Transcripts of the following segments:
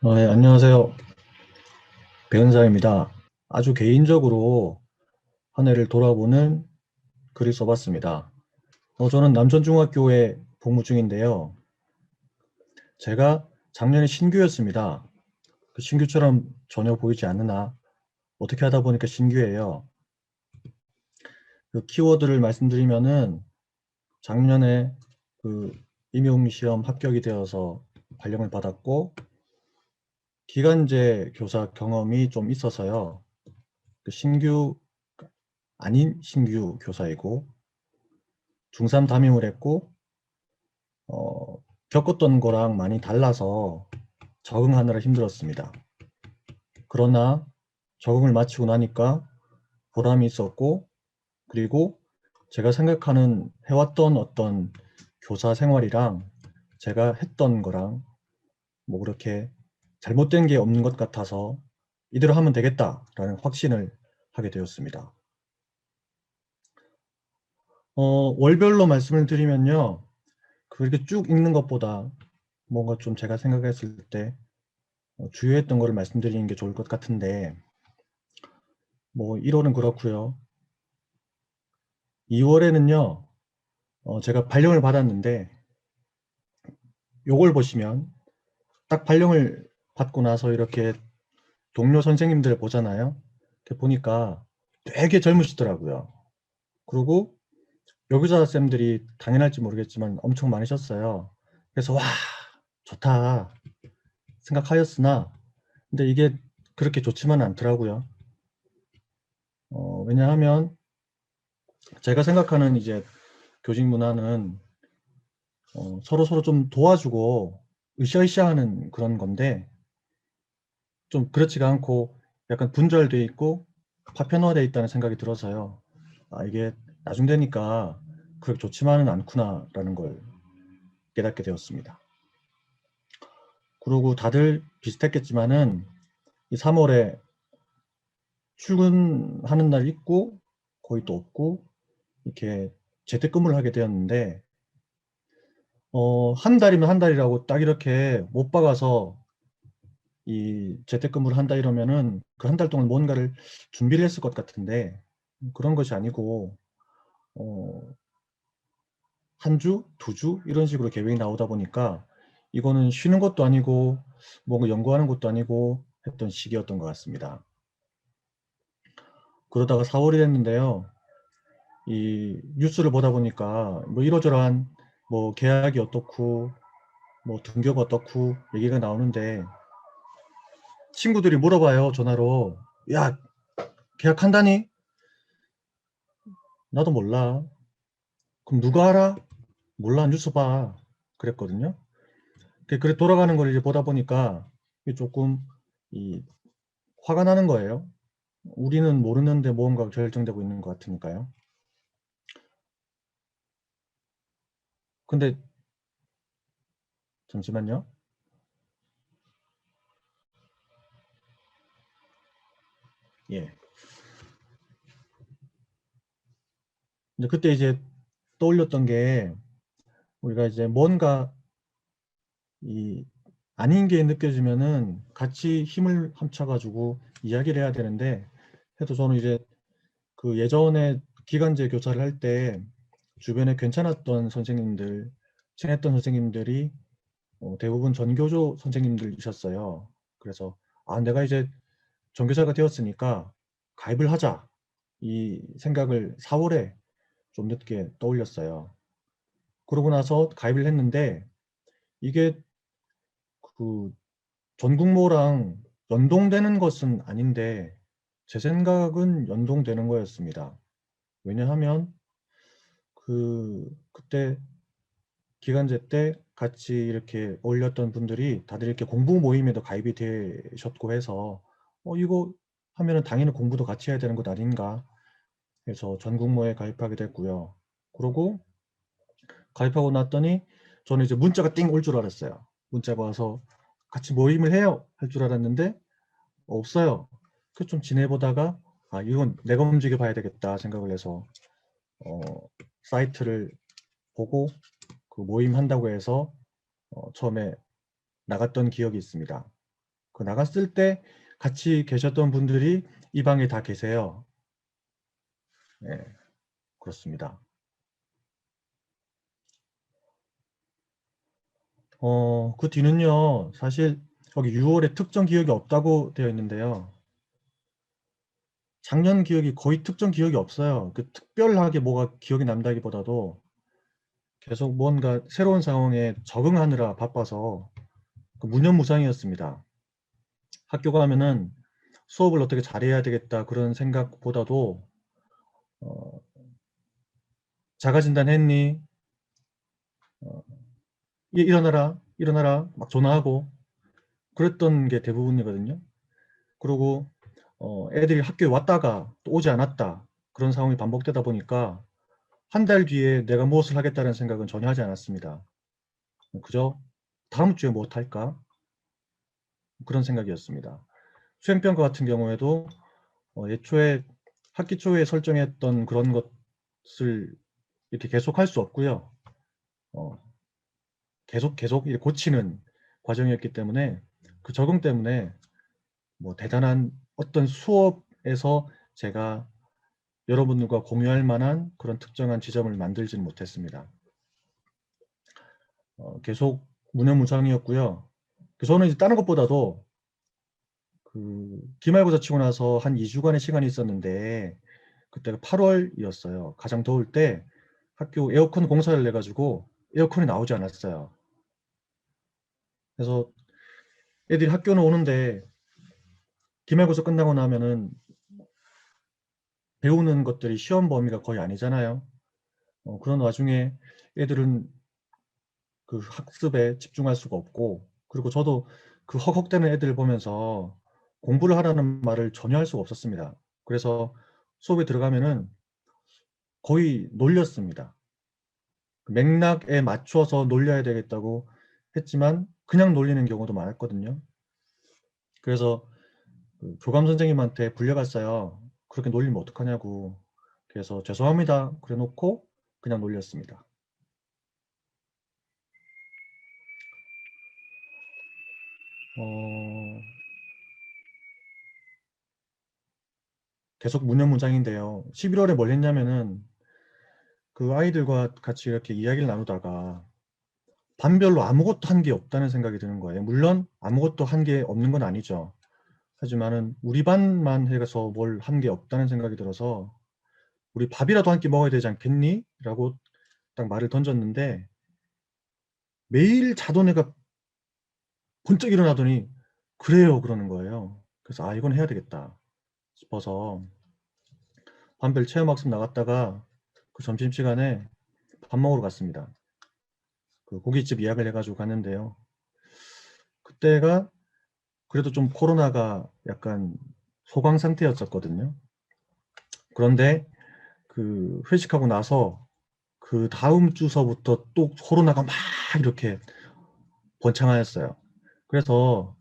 네, 안녕하세요. 배은사입니다. 아주 개인적으로 한 해를 돌아보는 글을 써봤습니다. 저는 남천중학교에 복무 중인데요. 제가 작년에 신규였습니다. 그 신규처럼 전혀 보이지 않으나 어떻게 하다 보니까 신규예요. 그 키워드를 말씀드리면은 작년에 그 임용시험 합격이 되어서 발령을 받았고 기간제 교사 경험이 좀 있어서요. 그 신규 아닌 신규 교사이고 중3 담임을 했고 겪었던 거랑 많이 달라서 적응하느라 힘들었습니다. 그러나 적응을 마치고 나니까 보람이 있었고 그리고 제가 생각하는 해왔던 어떤 교사 생활이랑 제가 했던 거랑 뭐 그렇게 잘못된 게 없는 것 같아서 이대로 하면 되겠다라는 확신을 하게 되었습니다. 월별로 말씀을 드리면요. 그렇게 쭉 읽는 것보다 뭔가 좀 제가 생각했을 때 주요했던 거를 말씀드리는 게 좋을 것 같은데 뭐 1월은 그렇고요. 2월에는요. 제가 발령을 받았는데 요걸 보시면 딱 발령을 받고 나서 이렇게 동료 선생님들 보잖아요. 이렇게 보니까 되게 젊으시더라고요. 그리고 여기서 쌤들이 당연할지 모르겠지만 엄청 많으셨어요. 그래서 와 좋다 생각하였으나 근데 이게 그렇게 좋지만은 않더라고요. 왜냐하면 제가 생각하는 이제 교직 문화는 서로 좀 도와주고 으쌰으쌰하는 그런 건데 좀 그렇지가 않고 약간 분절돼 있고 파편화되어 있다는 생각이 들어서요. 아, 이게 나중 되니까 그렇게 좋지만은 않구나라는 걸 깨닫게 되었습니다. 그리고 다들 비슷했겠지만은 이 3월에 출근하는 날 있고 거의 또 없고 이렇게 재택근무를 하게 되었는데 한 달이면 한 달이라고 딱 이렇게 못 박아서 이 재택근무를 한다 이러면은 그 한 달 동안 뭔가를 준비를 했을 것 같은데 그런 것이 아니고 어, 한 주, 두 주 이런 식으로 계획이 나오다 보니까 이거는 쉬는 것도 아니고 뭔가 연구하는 것도 아니고 했던 시기였던 것 같습니다. 그러다가 4월이 됐는데요. 이 뉴스를 보다 보니까 뭐 이러저러한 뭐 계약이 어떻고 뭐 등교가 어떻고 얘기가 나오는데 친구들이 물어봐요 전화로. 야 계약한다니? 나도 몰라. 그럼 누가 알아? 몰라 뉴스 봐. 그랬거든요. 그래 돌아가는 걸 이제 보다 보니까 이게 조금 이 화가 나는 거예요. 우리는 모르는데 무언가가 결정되고 있는 것 같으니까요. 근데 잠시만요. 예. 근데 그때 이제 떠올렸던 게 우리가 이제 뭔가 이 아닌 게 느껴지면은 같이 힘을 합쳐가지고 이야기를 해야 되는데 해도 저는 이제 그 예전에 기간제 교사를 할 때 주변에 괜찮았던 선생님들, 친했던 선생님들이 대부분 전교조 선생님들이셨어요. 그래서 아 내가 이제 전교사가 되었으니까 가입을 하자 이 생각을 4월에 좀 늦게 떠올렸어요. 그러고 나서 가입을 했는데 이게 그 전국모랑 연동되는 것은 아닌데 제 생각은 연동되는 거였습니다. 왜냐하면 그때 기간제 때 같이 이렇게 어울렸던 분들이 다들 이렇게 공부 모임에도 가입이 되셨고 해서 이거 하면은 당연히 공부도 같이 해야 되는 것 아닌가 해서 전국모에 가입하게 됐고요. 그러고 가입하고 났더니 저는 이제 문자가 띵 올 줄 알았어요. 문자가 와서 같이 모임을 해요 할 줄 알았는데 없어요. 그 좀 지내보다가 아 이건 내가 움직여 봐야 되겠다 생각을 해서 어, 사이트를 보고 그 모임 한다고 해서 처음에 나갔던 기억이 있습니다. 그 나갔을 때 같이 계셨던 분들이 이 방에 다 계세요. 네, 그렇습니다. 그 뒤는요, 사실 여기 6월에 특정 기억이 없다고 되어 있는데요. 작년 기억이 거의 특정 기억이 없어요. 그 특별하게 뭐가 기억이 남다기보다도 계속 뭔가 새로운 상황에 적응하느라 바빠서 그 무념무상이었습니다. 학교 가면은 수업을 어떻게 잘해야 되겠다 그런 생각보다도 어, 자가진단했니? 어, 일어나라, 일어나라 막 전화하고 그랬던 게 대부분이거든요. 그리고 애들이 학교에 왔다가 또 오지 않았다 그런 상황이 반복되다 보니까 한 달 뒤에 내가 무엇을 하겠다는 생각은 전혀 하지 않았습니다. 그저 다음 주에 무엇 할까? 그런 생각이었습니다. 수행평가 같은 경우에도 애초에 학기 초에 설정했던 그런 것을 이렇게 계속 할 수 없고요. 어, 계속 이렇게 고치는 과정이었기 때문에 그 적응 때문에 뭐 대단한 어떤 수업에서 제가 여러분들과 공유할 만한 그런 특정한 지점을 만들지는 못했습니다. 계속 무념무상이었고요. 저는 이제 다른 것보다도 그 기말고사 치고 나서 한 2주간의 시간이 있었는데 그때가 8월이었어요. 가장 더울 때 학교 에어컨 공사를 내가지고 에어컨이 나오지 않았어요. 그래서 애들이 학교는 오는데 기말고사 끝나고 나면은 배우는 것들이 시험 범위가 거의 아니잖아요. 그런 와중에 애들은 그 학습에 집중할 수가 없고 그리고 저도 그 헉헉대는 애들 보면서 공부를 하라는 말을 전혀 할 수가 없었습니다. 그래서 수업에 들어가면은 거의 놀렸습니다. 그 맥락에 맞춰서 놀려야 되겠다고 했지만 그냥 놀리는 경우도 많았거든요. 그래서 그 교감 선생님한테 불려갔어요. 그렇게 놀리면 어떡하냐고. 그래서 죄송합니다. 그래 놓고 그냥 놀렸습니다. 어, 계속 무념무장인데요. 11월에 뭘 했냐면은 그 아이들과 같이 이렇게 이야기를 나누다가 반별로 아무것도 한 게 없다는 생각이 드는 거예요. 물론 아무것도 한 게 없는 건 아니죠. 하지만은 우리 반만 해서 뭘 한 게 없다는 생각이 들어서 우리 밥이라도 한 끼 먹어야 되지 않겠니? 라고 딱 말을 던졌는데 매일 자던 애가 번쩍 일어나더니 그래요 그러는 거예요. 그래서 아 이건 해야 되겠다 싶어서 반별 체험학습 나갔다가 그 점심시간에 밥 먹으러 갔습니다. 그 고깃집 예약을 해가지고 갔는데요. 그때가 그래도 좀 코로나가 약간 소강 상태였었거든요. 그런데 그 회식하고 나서 그 다음 주서부터 또 코로나가 막 이렇게 번창하였어요. 그래서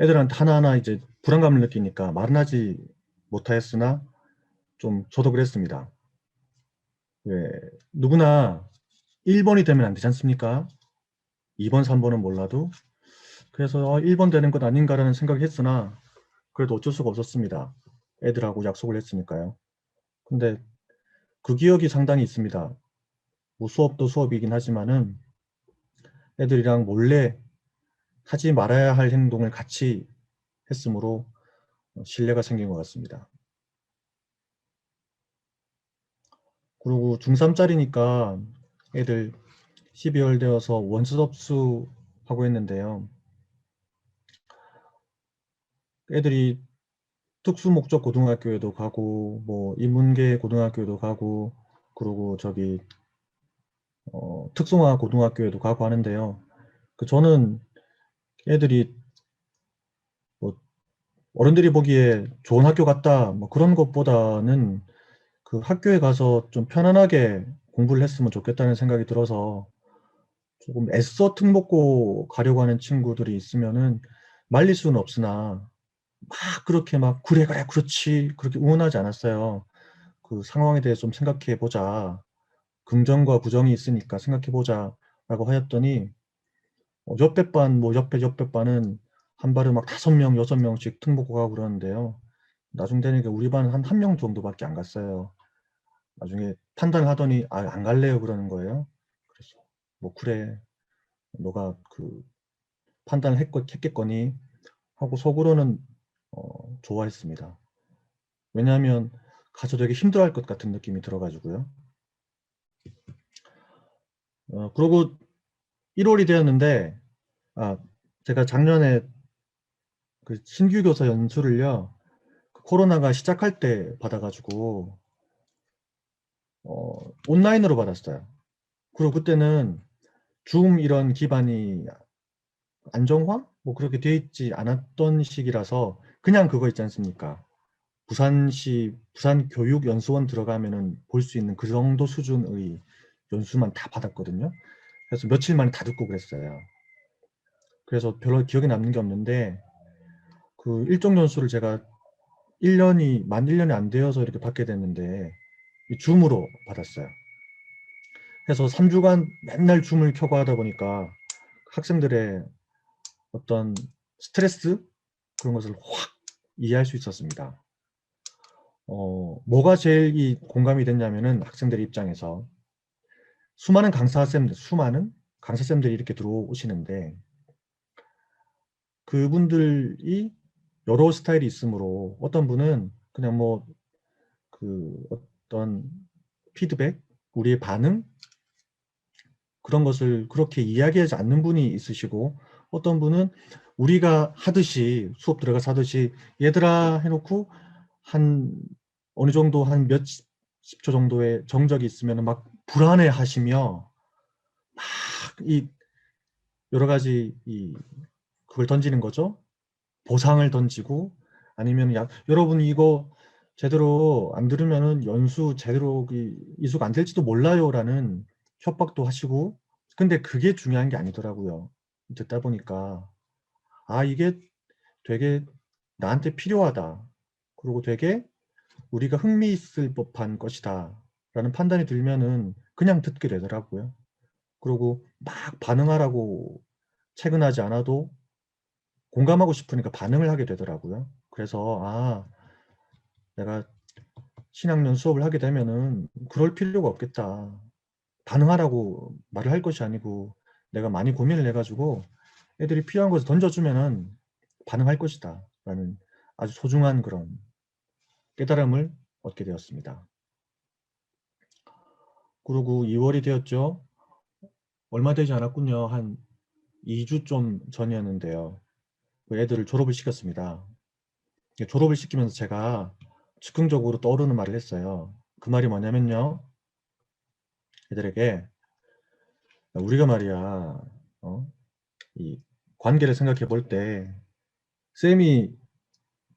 애들한테 하나하나 이제 불안감을 느끼니까 말은 하지 못하였으나 좀 저도 그랬습니다. 왜 누구나 1번이 되면 안 되지 않습니까? 2번, 3번은 몰라도 그래서 1번 되는 것 아닌가라는 생각을 했으나 그래도 어쩔 수가 없었습니다. 애들하고 약속을 했으니까요. 근데 그 기억이 상당히 있습니다. 뭐 수업도 수업이긴 하지만은 애들이랑 몰래 하지 말아야 할 행동을 같이 했으므로 신뢰가 생긴 것 같습니다. 그리고 중3짜리니까 애들 12월 되어서 원수접수 하고 했는데요. 애들이 특수목적 고등학교에도 가고 뭐 인문계 고등학교에도 가고 그리고 저기 특성화 고등학교에도 가고 하는데요. 그 저는 애들이 뭐 어른들이 보기에 좋은 학교 갔다 뭐 그런 것보다는 그 학교에 가서 좀 편안하게 공부를 했으면 좋겠다는 생각이 들어서 조금 애써 특목고 가려고 하는 친구들이 있으면은 말릴 수는 없으나 막 그렇게 막 그래 그래 그렇지 그렇게 응원하지 않았어요. 그 상황에 대해서 좀 생각해 보자. 긍정과 부정이 있으니까 생각해 보자라고 하였더니 옆에 반 뭐 옆에 반은 한 발에 막 5명, 6명씩 특목고 가고 그러는데요. 나중 되니까 우리 반 한 1명 정도밖에 안 갔어요. 나중에 판단을 하더니 안 갈래요 그러는 거예요. 그래서 뭐 그래 너가 그 판단을 했겠거니 하고 속으로는 좋아했습니다. 왜냐하면 가서 되게 힘들어할 것 같은 느낌이 들어가지고요. 그리고 1월이 되었는데 제가 작년에 그 신규 교사 연수를요 그 코로나가 시작할 때 받아가지고 온라인으로 받았어요. 그리고 그때는 줌 이런 기반이 안정화? 뭐 그렇게 돼 있지 않았던 시기라서 그냥 그거 있지 않습니까? 부산시 부산교육연수원 들어가면은 볼 수 있는 그 정도 수준의 연수만 다 받았거든요. 그래서 며칠 만에 다 듣고 그랬어요. 그래서 별로 기억에 남는 게 없는데 그 일정 연수를 제가 만 1년이 안 되어서 이렇게 받게 됐는데 줌으로 받았어요. 그래서 3주간 맨날 줌을 켜고 하다 보니까 학생들의 어떤 스트레스 그런 것을 확 이해할 수 있었습니다. 뭐가 제일 공감이 됐냐면은 학생들 입장에서 수많은 강사쌤들이 이렇게 들어오시는데 그분들이 여러 스타일이 있으므로 어떤 분은 그냥 뭐 그 어떤 피드백, 우리의 반응 그런 것을 그렇게 이야기하지 않는 분이 있으시고 어떤 분은 우리가 하듯이 수업 들어가서 하듯이 얘들아 해놓고 한 어느 정도 한 몇 10초 정도의 정적이 있으면 막 불안해 하시며 막 이 여러 가지 그걸 던지는 거죠. 보상을 던지고 아니면 여러분 이거 제대로 안 들으면은 연수 제대로 이수가 안 될지도 몰라요라는 협박도 하시고 근데 그게 중요한 게 아니더라고요. 듣다 보니까 이게 되게 나한테 필요하다. 그리고 되게 우리가 흥미있을 법한 것이다. 라는 판단이 들면은 그냥 듣게 되더라고요. 그리고 막 반응하라고 체근하지 않아도 공감하고 싶으니까 반응을 하게 되더라고요. 그래서 내가 신학년 수업을 하게 되면은 그럴 필요가 없겠다. 반응하라고 말을 할 것이 아니고 내가 많이 고민을 해가지고 애들이 필요한 것을 던져주면은 반응할 것이다. 라는 아주 소중한 그런 깨달음을 얻게 되었습니다. 그리고 2월이 되었죠. 얼마 되지 않았군요. 한 2주 좀 전이었는데요. 그 애들을 졸업을 시켰습니다. 졸업을 시키면서 제가 즉흥적으로 떠오르는 말을 했어요. 그 말이 뭐냐면요. 애들에게 우리가 말이야 이 관계를 생각해 볼 때 쌤이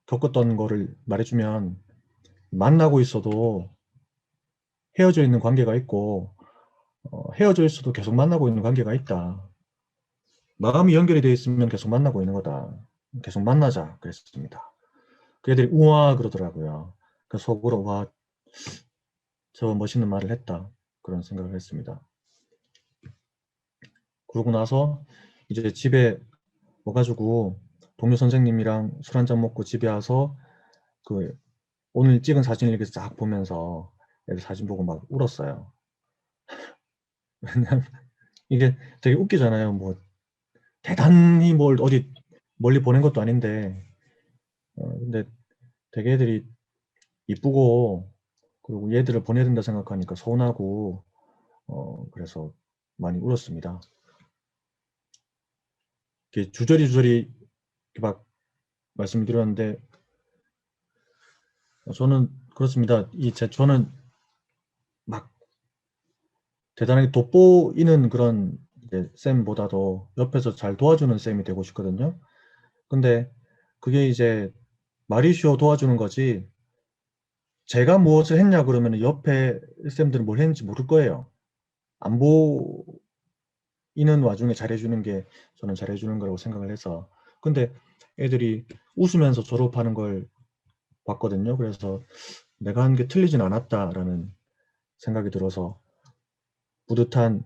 겪었던 거를 말해주면 만나고 있어도 헤어져 있는 관계가 있고 헤어져 있어도 계속 만나고 있는 관계가 있다. 마음이 연결이 되어 있으면 계속 만나고 있는 거다. 계속 만나자 그랬습니다. 그 애들이 우와 그러더라고요. 그 속으로 저 멋있는 말을 했다. 그런 생각을 했습니다. 그러고 나서 이제 집에 와가지고 동료 선생님이랑 술 한잔 먹고 집에 와서 그 오늘 찍은 사진을 이렇게 싹 보면서 애들 사진 보고 막 울었어요. 왜냐면 이게 되게 웃기잖아요. 뭐 대단히 뭘 어디 멀리 보낸 것도 아닌데 근데 되게 애들이 이쁘고 그리고 얘들을 보내야 된다 생각하니까 서운하고 그래서 많이 울었습니다. 이렇게 주저리 이렇게 막 말씀드렸는데 저는 그렇습니다. 저는 막 대단하게 돋보이는 그런 쌤보다도 옆에서 잘 도와주는 쌤이 되고 싶거든요. 근데 그게 이제 말이 쉬워 도와주는 거지 제가 무엇을 했냐 그러면 옆에 쌤들은 뭘 했는지 모를 거예요. 안 보이는 와중에 잘해주는 게 저는 잘해주는 거라고 생각을 해서 근데 애들이 웃으면서 졸업하는 걸 봤거든요. 그래서 내가 한 게 틀리진 않았다라는 생각이 들어서 뿌듯한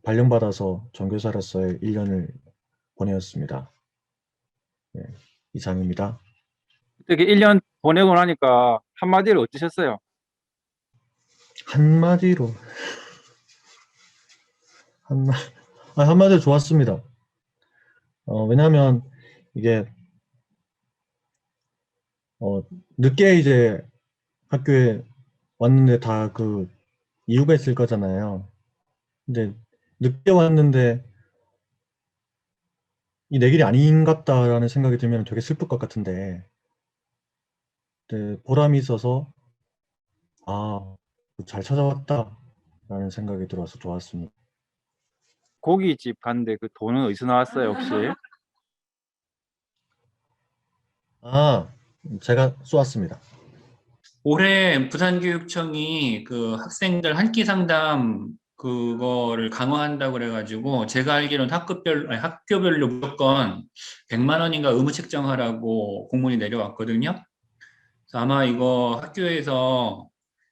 발령받아서 전교사로서의 1년을 보내었습니다. 네, 이상입니다. 되게 1년 보내고 나니까 한마디로 어떠셨어요? 한마디로 한마 한마디로 좋았습니다. 왜냐하면 이게 어, 늦게 이제 학교에 왔는데 다 그 이유가 있을 거잖아요. 근데 늦게 왔는데 이 내 길이 아닌갑다라는 생각이 들면 되게 슬플 것 같은데, 네, 보람이 있어서 아, 잘 찾아왔다라는 생각이 들어서 좋았습니다. 고깃집 갔는데 그 돈은 어디서 나왔어요, 혹시? 아, 제가 쏘았습니다. 올해 부산교육청이 그 학생들 한 끼 상담 그거를 강화한다고 그래가지고 제가 알기로는 학급별, 아니, 학교별로 무조건 100만 원인가 의무 책정하라고 공문이 내려왔거든요. 그래서 아마 이거 학교에서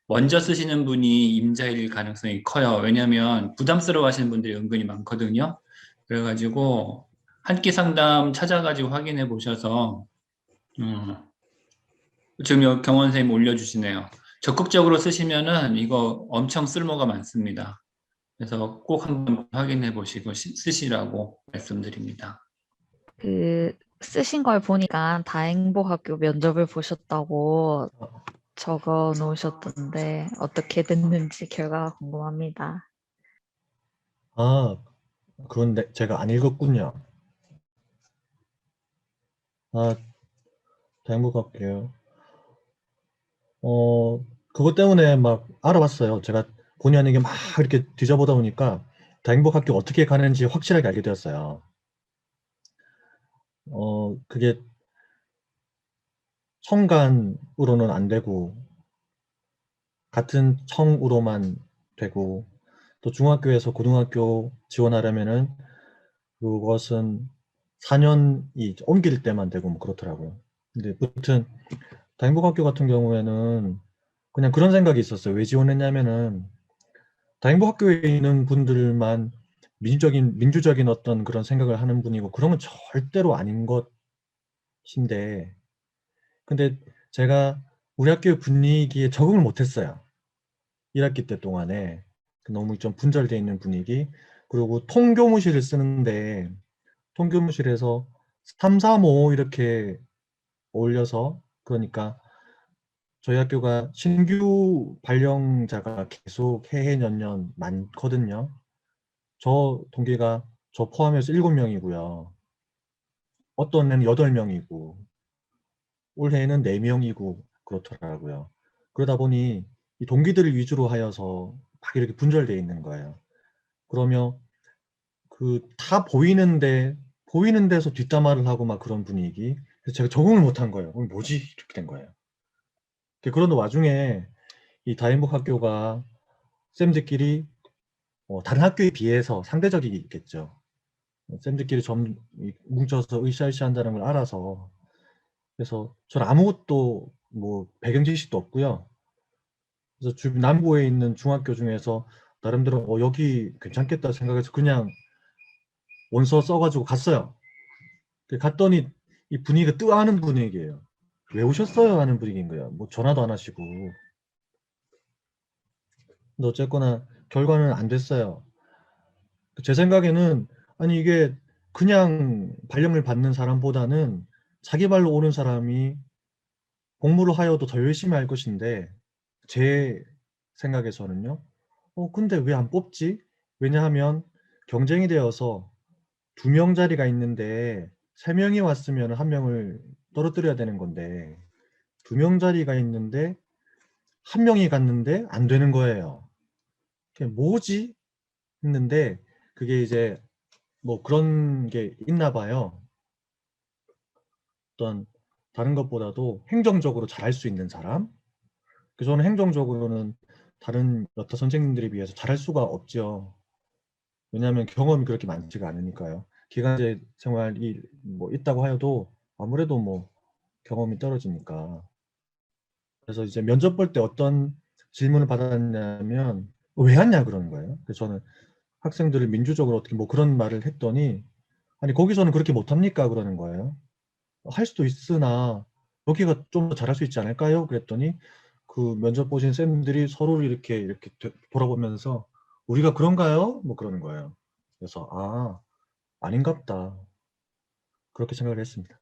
먼저 쓰시는 분이 임자일 가능성이 커요. 왜냐하면 부담스러워 하시는 분들이 은근히 많거든요. 그래가지고 한 끼 상담 찾아가지고 확인해 보셔서 음, 지금 여기 경원 선생님 올려주시네요. 적극적으로 쓰시면은 이거 엄청 쓸모가 많습니다. 그래서 꼭 한번 확인해 보시고 쓰시라고 말씀드립니다. 그 쓰신 걸 보니까 다행복학교 면접을 보셨다고 적어 놓으셨던데 어떻게 됐는지 결과가 궁금합니다. 아, 그런데 제가 안 읽었군요. 아, 행복할게요. 그것 때문에 막 알아봤어요. 제가 본의 아니게 막 이렇게 뒤져보다 보니까 다행복학교 어떻게 가는지 확실하게 알게 되었어요. 그게 청간으로는 안 되고 같은 청으로만 되고, 또 중학교에서 고등학교 지원하려면은 그것은 4년이 옮길 때만 되고 뭐 그렇더라고요. 근데 무튼 다행복학교 같은 경우에는 그냥 그런 생각이 있었어요. 왜 지원했냐면은 다행복학교에 있는 분들만 민주적인 어떤 그런 생각을 하는 분이고 그런 건 절대로 아닌 것인데, 근데 제가 우리 학교 분위기에 적응을 못했어요. 1학기 때 동안에 너무 좀 분절되어 있는 분위기, 그리고 통교무실을 쓰는데 통교무실에서 3, 4, 5 이렇게 올려서, 그러니까 저희 학교가 신규 발령자가 계속 해해 년년 많거든요. 저 동기가 저 포함해서 7명이고요. 어떤 애는 8명이고 올해는 4명이고 그렇더라고요. 그러다 보니 이 동기들을 위주로 하여서 막 이렇게 분절되어 있는 거예요. 그러면 그 다 보이는 데서 뒷담화를 하고 막 그런 분위기. 그래서 제가 적응을 못한 거예요. 뭐지? 이렇게 된 거예요. 그런 와중에 이 다행복 학교가 쌤들끼리 다른 학교에 비해서 상대적이겠죠. 쌤들끼리 좀 뭉쳐서 으쌰으쌰 한다는 걸 알아서, 그래서 저는 아무것도 뭐 배경 지식도 없고요. 그래서 남부에 있는 중학교 중에서 나름대로 여기 괜찮겠다 생각해서 그냥 원서 써가지고 갔어요. 갔더니 이 분위기가 뜨아하는 분위기예요. 왜 오셨어요? 하는 분위기인 거예요. 뭐 전화도 안 하시고. 근데 어쨌거나 결과는 안 됐어요. 제 생각에는, 아니 이게 그냥 발령을 받는 사람보다는 자기 발로 오는 사람이 공부를 하여도 더 열심히 할 것인데, 제 생각에서는요. 근데 왜 안 뽑지? 왜냐하면 경쟁이 되어서 2명 자리가 있는데 3명이 왔으면 1명을 떨어뜨려야 되는 건데 2명 자리가 있는데 1명이 갔는데 안 되는 거예요. 그게 뭐지? 했는데 그게 이제 뭐 그런 게 있나 봐요. 어떤 다른 것보다도 행정적으로 잘할 수 있는 사람? 저는 행정적으로는 다른 여타 선생님들에 비해서 잘할 수가 없죠. 왜냐하면 경험이 그렇게 많지가 않으니까요. 기간제 생활이 뭐 있다고 하여도 아무래도 뭐 경험이 떨어지니까. 그래서 이제 면접 볼 때 어떤 질문을 받았냐면 왜 왔냐 그러는 거예요. 그래서 저는 학생들을 민주적으로 어떻게 뭐 그런 말을 했더니, 아니 거기서는 그렇게 못합니까 그러는 거예요. 할 수도 있으나 여기가 좀 더 잘할 수 있지 않을까요? 그랬더니 그 면접 보신 쌤들이 서로를 이렇게 돌아보면서 우리가 그런가요? 뭐 그러는 거예요. 그래서 아닌갑다. 그렇게 생각을 했습니다.